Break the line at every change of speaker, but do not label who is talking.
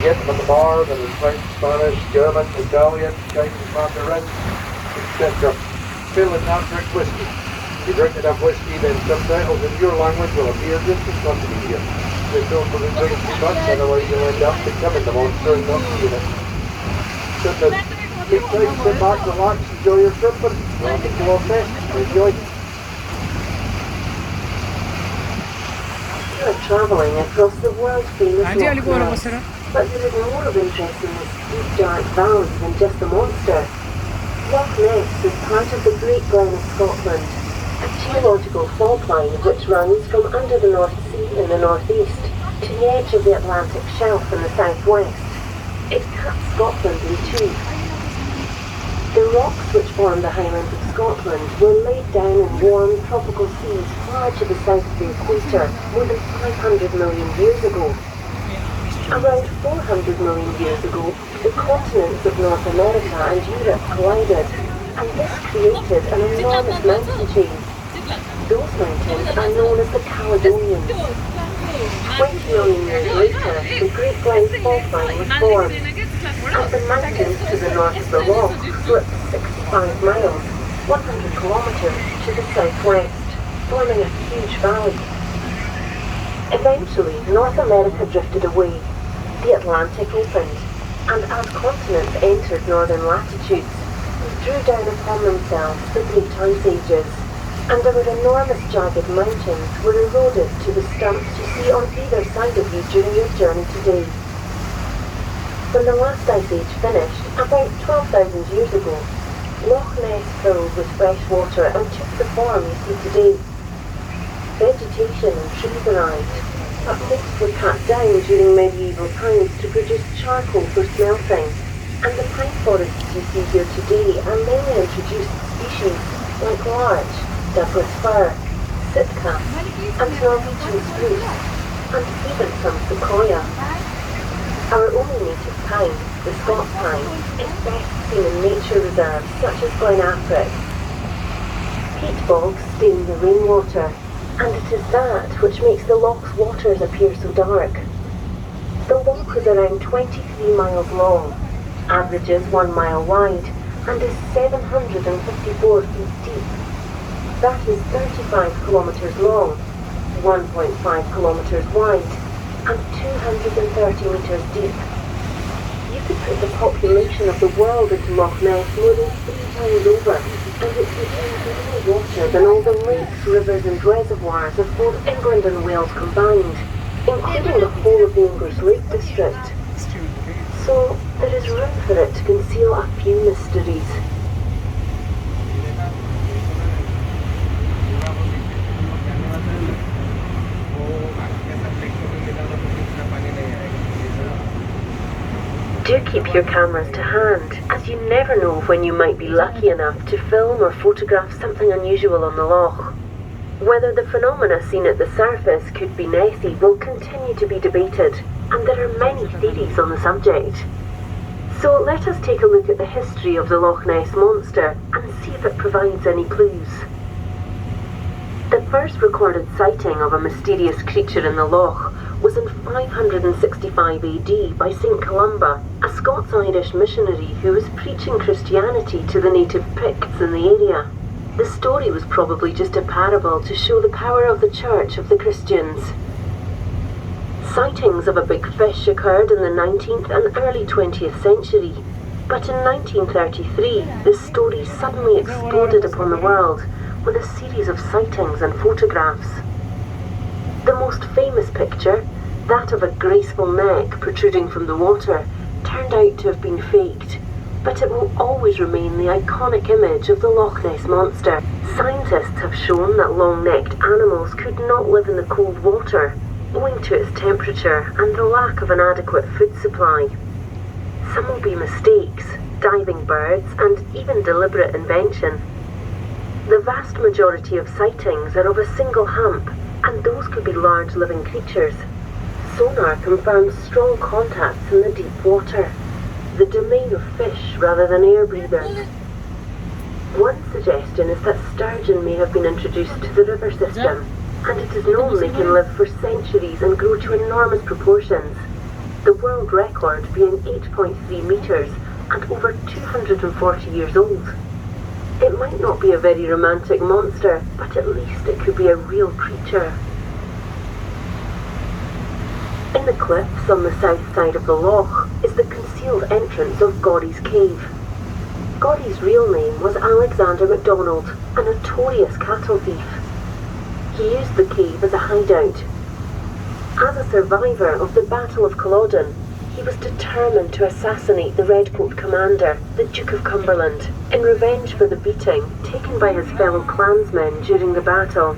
get them at the bar that is French, Spanish, German, Italian, Chinese, Mandarin, etc. Fill and not drink whiskey. If you drink enough whiskey, then subtitles in your language will appear just as much easier. They don't really drink too much, otherwise you'll end up becoming the monster and not seeing it. Should the take time, sit back, relax, enjoy your trip, and welcome to Loch Ness. Enjoy.
You are travelling across the world-famous Loch Ness, but there is more of interest in this deep, dark valley than just the monster. Loch Ness is part of the Great Glen of Scotland, a geological fault line which runs from under the North Sea in the northeast to the edge of the Atlantic shelf in the southwest. It cuts Scotland in two. The rocks which form the Highlands of Scotland were laid down in warm tropical seas far to the south of the equator more than 500 million years ago. Around 400 million years ago, the continents of North America and Europe collided, and this created an enormous mountain chain. Those mountains are known as the Caledonians. 20 million years later, the Great Glen fault line was formed, and the mountains to the north of the loch slipped 65 miles, 100 kilometres to the southwest, forming a huge valley. Eventually, North America drifted away, the Atlantic opened, and as continents entered northern latitudes, they drew down upon themselves the great ice ages, and our enormous jagged mountains were eroded to the stumps you see on either side of you during your journey today. When the last ice age finished, about 12,000 years ago, Loch Ness filled with fresh water and took the form you see today. Vegetation and trees arrived, but most were cut down during medieval times to produce charcoal for smelting, and the pine forests you see here today are mainly introduced species like larch, Douglas fir, sitka, and Norwegian spruce, and even some sequoia. Our only native pine, the Scots pine, is best seen in nature reserves such as Glen Affric. Peat bogs stain the rainwater, and it is that which makes the loch's waters appear so dark. The loch is around 23 miles long, averages 1 mile wide, and is 754 feet deep. That is 35 kilometres long, 1.5 kilometres wide, and 230 metres deep. You could put the population of the world into Loch Ness more than 3 times over, and it contains more water than all the lakes, rivers and reservoirs of both England and Wales combined, including the whole of the English Lake District. So there is room for it to conceal a few mysteries. Do keep your cameras to hand, as you never know when you might be lucky enough to film or photograph something unusual on the loch. Whether the phenomena seen at the surface could be Nessie will continue to be debated, and there are many theories on the subject. So let us take a look at the history of the Loch Ness Monster and see if it provides any clues. The first recorded sighting of a mysterious creature in the loch was in 565 AD by St. Columba, a Scots-Irish missionary who was preaching Christianity to the native Picts in the area. The story was probably just a parable to show the power of the Church of the Christians. Sightings of a big fish occurred in the 19th and early 20th century, but in 1933 this story suddenly exploded upon the world with a series of sightings and photographs. The most famous picture, that of a graceful neck protruding from the water, turned out to have been faked, but it will always remain the iconic image of the Loch Ness Monster. Scientists have shown that long-necked animals could not live in the cold water, owing to its temperature and the lack of an adequate food supply. Some will be mistakes, diving birds, and even deliberate invention. The vast majority of sightings are of a single hump, and those could be large living creatures. Sonar confirms strong contacts in the deep water, the domain of fish rather than air breathers. One suggestion is that sturgeon may have been introduced to the river system, and it is known they can live for centuries and grow to enormous proportions. the world record being 8.3 metres and over 240 years old. It might not be a very romantic monster, but at least it could be a real creature. In the cliffs on the south side of the loch is the concealed entrance of Goddy's Cave. Goddy's real name was Alexander MacDonald, a notorious cattle thief. He used the cave as a hideout. As a survivor of the Battle of Culloden, he was determined to assassinate the Redcoat commander, the Duke of Cumberland, in revenge for the beating taken by his fellow clansmen during the battle.